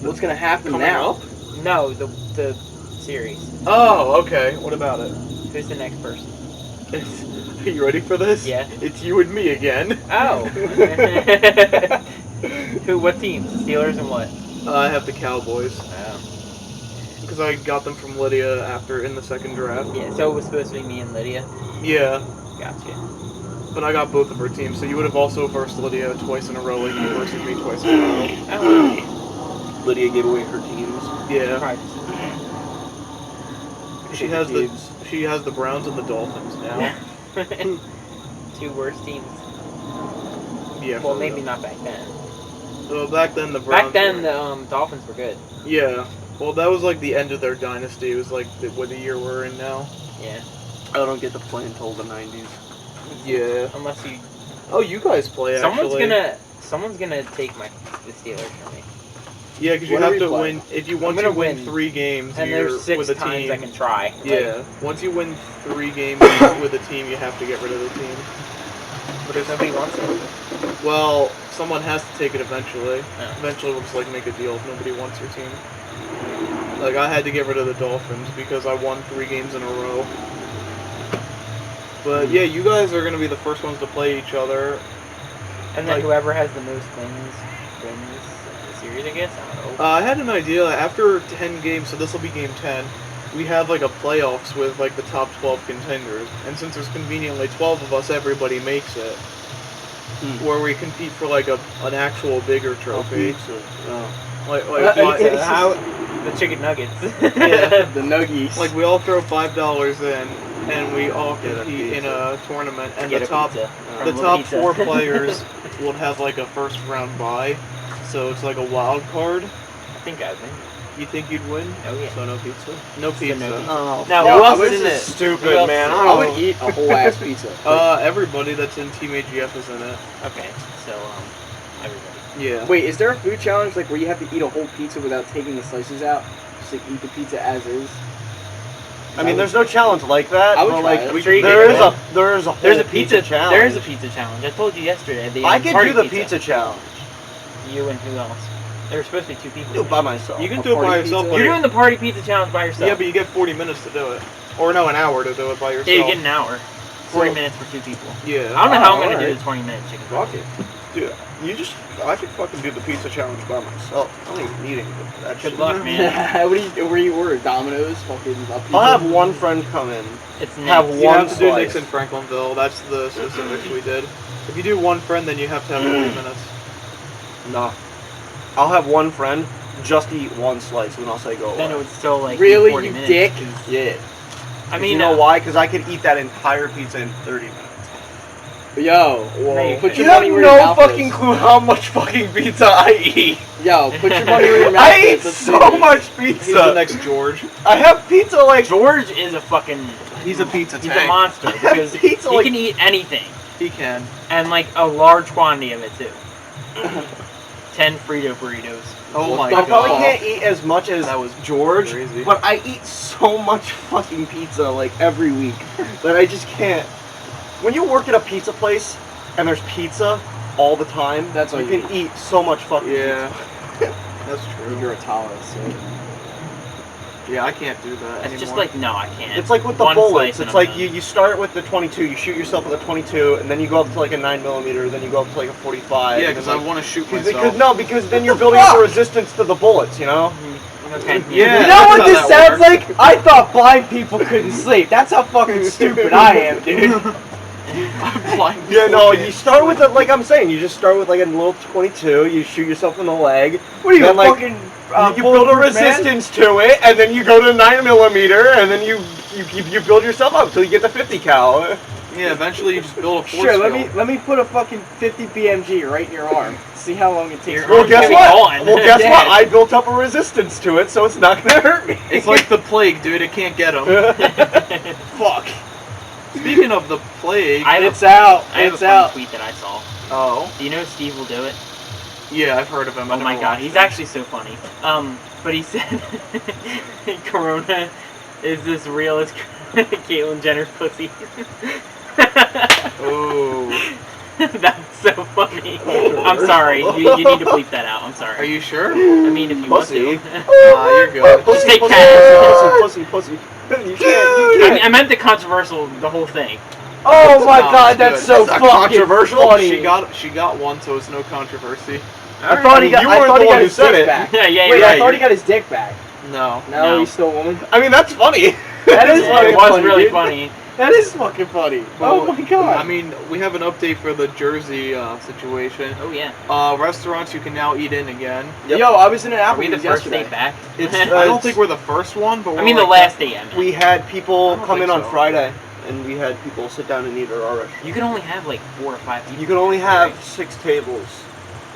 What's gonna happen Coming now? up? No, the series. Oh, okay. What about it? Who's the next person? Are you ready for this? Yeah. It's you and me again. Oh. Who? What teams? Steelers and what? I have the Cowboys. Oh. because I got them from Lydia after in the second draft. Yeah, so it was supposed to be me and Lydia. Yeah, Gotcha. but I got both of her teams, so you would have also versed Lydia twice in a row, like you versed me twice in a row. Oh, Lydia gave away her teams. Yeah, right. she has the Browns and the Dolphins now. Two worst teams. Yeah. Well, for maybe real. not back then. Well, back then the Browns. Back then, were- the Dolphins were good. Yeah. Well, that was like the end of their dynasty. It was like what the year we're in now. Yeah. I don't get to play until the 90s. Yeah. Unless you, Oh, you guys play actually. someone's gonna take the Steelers from me. Yeah, because you When are have we to playing? win. If you want I'm to gonna win win. 3 games And you're there's 6 with a times team. I can try. Yeah. Once you win 3 games with a team, you have to get rid of the team. But if nobody wants it. Well, someone has to take it eventually. Yeah. Eventually, we'll just like make a deal if nobody wants your team. Like I had to get rid of the Dolphins because I won 3 games in a row. But yeah, you guys are gonna be the first ones to play each other. And then Like- whoever has the most wins the series, I guess. I don't know. I had an idea after 10 games, so this will be game 10. We have like a playoffs with like the top 12 contenders, and since there's conveniently 12 of us, everybody makes it. Where we compete for like an actual bigger trophy. Like Pizza, how the chicken nuggets. Yeah. The nuggies. Like we all throw $5 in, and we all Get a compete in a tournament, and Get the a top pizza the from top Pizza. 4 players will have like a first round bye, so it's like a wild card. I think I win. You think you'd win? Oh yeah. So no pizza. No So pizza. no pizza. Oh, Now Yeah, who else this is in is it? stupid, Who else man. is in I it? would eat a whole ass pizza. Everybody that's in Team AGF is in it. Okay, so everybody. Yeah. Wait, is there a food challenge like where you have to eat a whole pizza without taking the slices out? Just like eat the pizza as is? I mean, there's no challenge like that. I would but try like, it. I'm sure you there can is do a there's a whole There's a pizza challenge. There is a pizza challenge. I told you yesterday. I could do the pizza challenge. You and who else? There were supposed to be 2 people. Do it by myself. You can A do it by party yourself. pizza? but You're doing the party pizza challenge by yourself. Yeah, but you get 40 minutes to do it. Or no, an hour to do it by yourself. Yeah, you get an hour. 40 So- minutes for 2 people. Yeah. I don't know how I'm gonna alright. do the 20 minute chicken. Fuck it. Dude, I could fucking do the pizza challenge by myself. I don't even need anything for that Good shit. luck, man. Where do you order? Domino's? Fucking a pizza? I'll have one friend come in. It's Have next. You one have to do slice. Nick's in Franklinville. That's the specifics we did. If you do one friend, then you have to have 40 minutes. Nah. I'll have one friend just eat one slice and then I'll say go away. Then it would still like Really, be 40 you minutes. dick? 'cause- Yeah. I mean, you know why? Because I could eat that entire pizza in 30 minutes. Yo, No, put You your have money where your no mouth fucking is. clue how much fucking pizza I eat. Yo, put your money where your mouth I is. eat Let's so do this. much He's the pizza. next George. I have pizza like George is a fucking. He's a pizza He's tank. a monster I have because pizza he like- can eat anything He can. and like a large quantity of it too. 10 Frito burritos. Oh my the I probably god. can't eat as much as That was George, crazy. but I eat so much fucking pizza like every week that I just can't. When you work at a pizza place and there's pizza all the time, That's all you you can eat so much fucking Yeah. pizza. That's true. You're a tolerance, so. Yeah, I can't do that It's anymore. just like, no, I can't. It's like with the One bullets. slice and It's I'm like done. you start with the 22, you shoot yourself with a 22, and then you go up to like a 9mm, then you go up to like a 45. Yeah, and because then, I want to shoot Because myself. because then you're building up a resistance to the bullets, you know? Okay. Yeah. You know what that's this how sounds that works. like? I thought blind people couldn't sleep. That's how fucking stupid I am, dude. I'm blind. Yeah, no, Okay. you start with it like I'm saying. You just start with like a little 22. You shoot yourself in the leg. What are you, Then, like, fucking you build a bulletproof man? resistance to it, and then you go to 9mm, and then you build yourself up until you get the 50 cal. Yeah, eventually you just build a force Sure, field. let me put a fucking 50 BMG right in your arm. See how long it takes. Well, Well, guess Gonna be what? gone. Well, guess Yeah. what? I built up a resistance to it, so it's not gonna hurt me. It's like the plague, dude. It can't get him. Fuck. Speaking of the plague, It's out. I have It's a funny out. tweet that I saw. oh Do you know Steve will do it? yeah, I've heard of him. Oh I've my never god, watched he's him. actually so funny. But he said Corona is as real as Caitlyn Jenner's pussy. Oh, That's so funny. I'm sorry. You need to bleep that out. I'm sorry. are you sure? I mean, if you Pussy. want to. You're good. Just take pussy, cash. pussy. You can't. I meant the controversial, the whole thing. Oh my No, god, it's that's good. so That's not fucking controversial. funny. She got one, so it's no controversy. I thought he got. You I weren't thought the he one got who his said dick it. back. Yeah, Wait, yeah. I thought he got his dick back. No. No, No. you stole a woman. I mean, that's funny. That is Yeah, fucking it was funny, really dude. funny. That is fucking funny. Well, oh my god. I mean, we have an update for the Jersey situation. Oh yeah. Restaurants you can now eat in again. Yep. Yo, I was in an Are we Applebee's the first yesterday. state back? It's, I don't think we're the first one, but we're I mean the like last day. I mean. We had I people don't come in think on so. Friday, and we had people sit down and eat at our restaurant. You can only have like 4 or 5 people. You can only have 6 tables.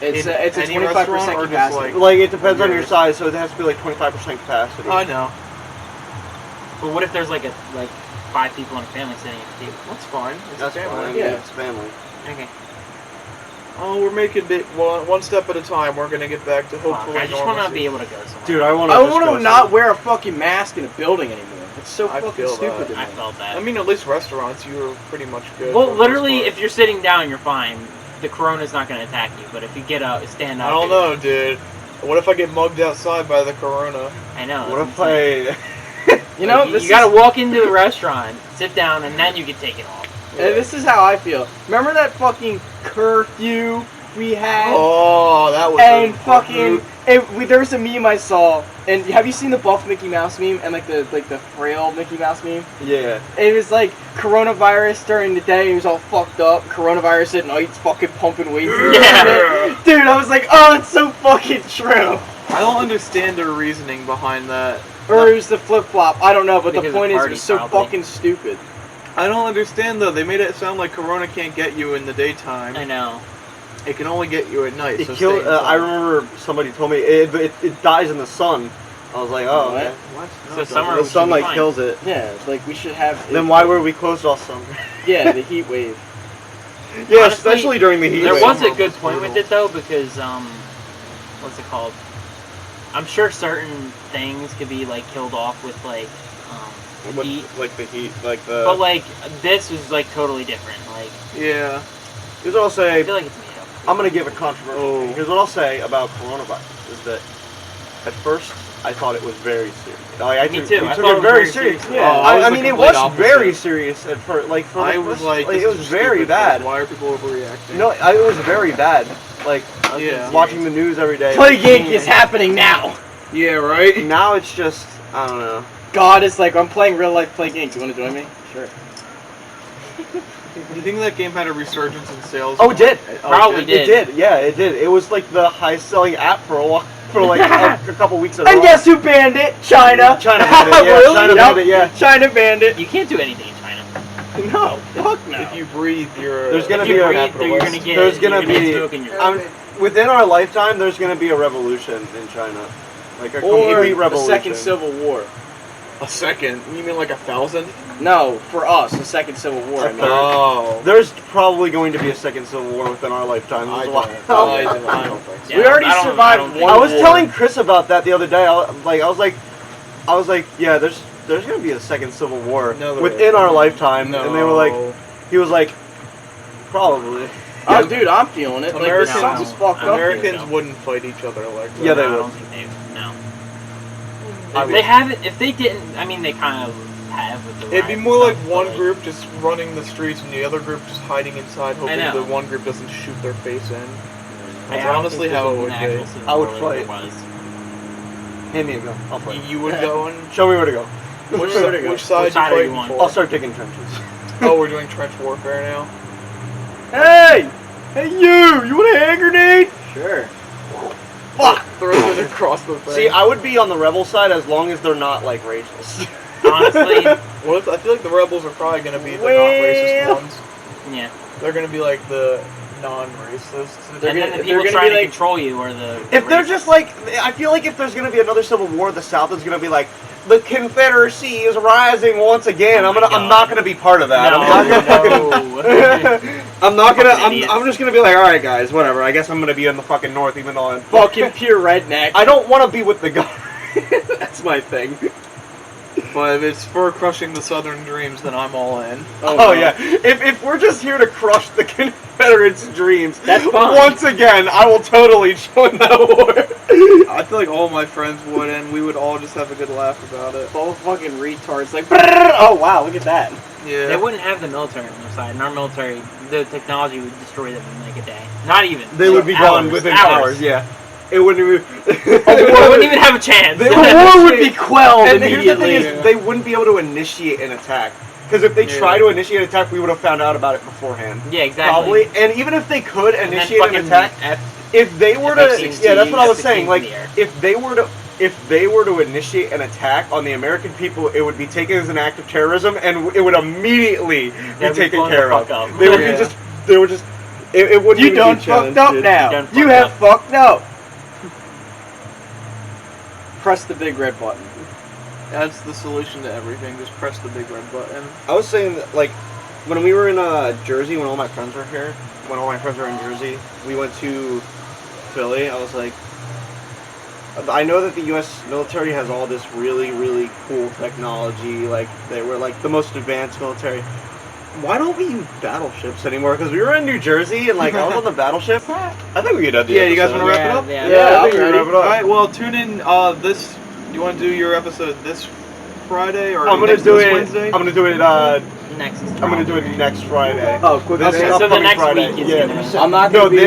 It's In a any 25% restaurant or just, capacity. Like, it depends on your yours? size, so it has to be like 25% capacity. I know. But what if there's like 5 people in a family sitting at the table? That's fine. It's That's a fine. family. I mean, Yeah. it's family. Okay. Oh, we're making it one step at a time. We're gonna get back to hopefully I just want to normalcy. be able to go somewhere. Dude, I want I want to not wear a fucking mask in a building anymore. It's so I fucking feel stupid that. to me. I felt that. I mean, at least restaurants, you were pretty much good. well, for the most literally, part. if you're sitting down, you're fine. The corona's not going to attack you. But if you get up, stand up. I don't know, dude. What if I get mugged outside by the corona? I know. What that's if insane. You know, you gotta walk into the restaurant, sit down, and then you can take it off. And this is how I feel. Remember that fucking curfew we had? Oh, that was. And fucking, there was a meme I saw, and have you seen the buff Mickey Mouse meme and like the frail Mickey Mouse meme? Yeah. It was like coronavirus during the day. He was all fucked up. Coronavirus at night, fucking pumping weights. Yeah. Dude, I was like, oh, it's so fucking true. I don't understand their reasoning behind that. Or it was the flip flop. I don't know, but Because the point of is, it was so parties, probably. fucking stupid. I don't understand though. They made it sound like corona can't get you in the daytime. I know. It can only get you at night. It So killed, stay inside. I remember somebody told me it dies in the sun. I was like, oh, What? okay. What? So No, summer don't- The we should be sunlight fine. kills it. Yeah, like we should have. Then why were we closed all summer? Yeah, the heat wave. Yeah, Honestly, especially during the heat There wave. was a Summer good was point with brutal. it though, because what's it called? I'm sure certain things could be like killed off with like With, heat, like the heat, like the. but like this was like totally different. Like Yeah. Here's what I'll I say. feel like it's made up. I'm gonna give a controversial Oh. thing. Here's what I'll say about coronavirus is that at first I thought it was very serious. Like, Me took, too. we I took thought it it was very very serious. serious. Yeah. I was I the mean, it complete was opposite. very serious at first. Like for the I was first- like, it this was is very stupid. bad. Why are people overreacting? No, it was very bad. Like Yeah. watching the news every day. Plague Inc. is happening now. Yeah, right. Now it's just I don't know. God is like, I'm playing real life Plague Inc. You want to join me? Sure. Do you think that game had a resurgence in sales? Oh, it did. Probably It did. Yeah, it did. It was like the highest selling app for a while, for like a couple weeks in a row. And guess who banned it? China. China banned it, yeah. Really? China banned it, yeah. China banned it. You can't do anything in China. No, fuck no. If you breathe, you're. There's gonna If be you a breathe, capitalist. you're gonna get. There's gonna you're get be- smoke in your Within our lifetime, there's gonna be a revolution in China, like a Or complete the revolution. second Civil War. a second. You mean like 1,000? No, for us, the second Civil War. I mean. Oh. There's probably going to be a second civil war within our lifetime. I as don't. well. I don't think so. Yeah, We already I don't- survived I don't one I was war. telling Chris about that the other day. I was like, yeah, there's gonna be a second civil war No, there within isn't. our lifetime, No. and they were like, he was like, probably. Oh, dude, I'm feeling it. Like, the Americans, sun's just fucked up. Americans so. wouldn't fight each other like that. Yeah, they I would. don't think they. No. I If they would. haven't. If they didn't, I mean, they kind of have with the. It'd be riots more and like stuff, one but, group just running the streets and the other group just hiding inside, hoping know. the one group doesn't shoot their face in. I That's don't honestly think this how it be would an actual be. civil I would war like fight. it was. Hand me a gun. I'll fight. You would go and Show me where to go. which Where to go? which side Which side you are you fighting on? for? I'll start digging trenches. Oh, we're doing trench warfare now. Hey! Hey, you want a hand grenade? Sure. Fuck. Throw it across the thing. See, I would be on the rebel side as long as they're not like racist. Honestly, Well, I feel like the rebels are probably going to be the Well- not racist ones. yeah. They're going to be like the non-racists. And They're then gonna- the they're people gonna trying be to like- control you are the. If they're racists. just like, I feel like if there's gonna be another civil war, the South is gonna be like, the Confederacy is rising once again. Oh my I'm not gonna be part of that. No, I'm not gonna fucking. no. I'm not gonna. Fucking idiots. I'm just gonna be like, all right, guys, whatever. I guess I'm gonna be in the fucking North, even though I'm Fucking pure redneck. I don't want to be with the government. That's my thing. But if it's for crushing the Southern dreams, then I'm all in. Oh, no. yeah. If we're just here to crush the Confederates' dreams, That's fine. once again, I will totally join that war. I feel like all my friends would, and we would all just have a good laugh about it. Both fucking retards. Like, brrr, oh wow, look at that. Yeah. They wouldn't have the military on their side. And our military, the technology would destroy them in like a day. Not even. They would be gone Hours. within Hours. hours. Yeah. it wouldn't even. The war wouldn't even have a chance. The war would be quelled And here's the thing: immediately. is they wouldn't be able to initiate an attack. Because if they try to initiate an attack, we would have found out about it beforehand. Yeah, exactly. Probably. And even if they could And then initiate an fucking attack, if they were to, F-16s, yeah, that's what I was saying. F-16s Like, in the air. if they were to initiate an attack on the American people, it would be taken as an act of terrorism, and it would immediately be They'd be taken blown the care of. fuck up. They would Yeah. they would just, it wouldn't You even done be a challenge, fucked up dude. now. Done You fucked have up. fucked up. Press the big red button. That's the solution to everything. Just press the big red button. I was saying that, like, when we were in Jersey, when all my friends were here, when all my friends were in Jersey, we went to Philly. I was like, I know that the U.S. military has all this really, really cool technology. Like, they were like the most advanced military. Why don't we use battleships anymore? Because we were in New Jersey and like I was on the battleship. I think we could have the Yeah, you guys episode. want to wrap it up? Yeah. I think we can wrap it All up. right. Well, tune in. This. You want to do your episode this Friday or I'm gonna next do this it. Wednesday? I'm gonna do it. Next. I'm gonna do it next Friday. Oh, quick. This Okay, so the upcoming next Friday. week is yeah. gonna- I'm not No, gonna be.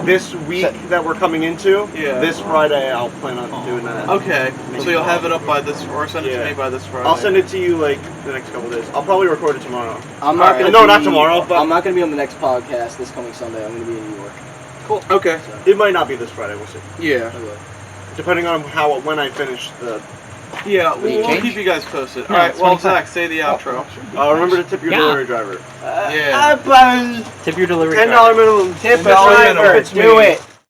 this week that we're coming into. Yeah. This Friday, I'll plan on doing that. Okay. So you'll have it up by this, or send it to Yeah. me by this Friday. I'll send it to you like the next couple days. I'll probably record it tomorrow. I'm not gonna. No, be, not tomorrow, but- I'm not gonna be on the next podcast this coming Sunday. I'm gonna be in New York. Okay. It might not be this Friday. We'll see. Yeah. Depending on when I finish the. Yeah. Will you We'll change? keep you guys posted. No, All right. it's Well, 25. Zach, say the outro. Remember to tip your Yeah. delivery driver. Yeah. Tip your delivery. $10 driver. minimum. Tip $10 driver. minimum. Do it.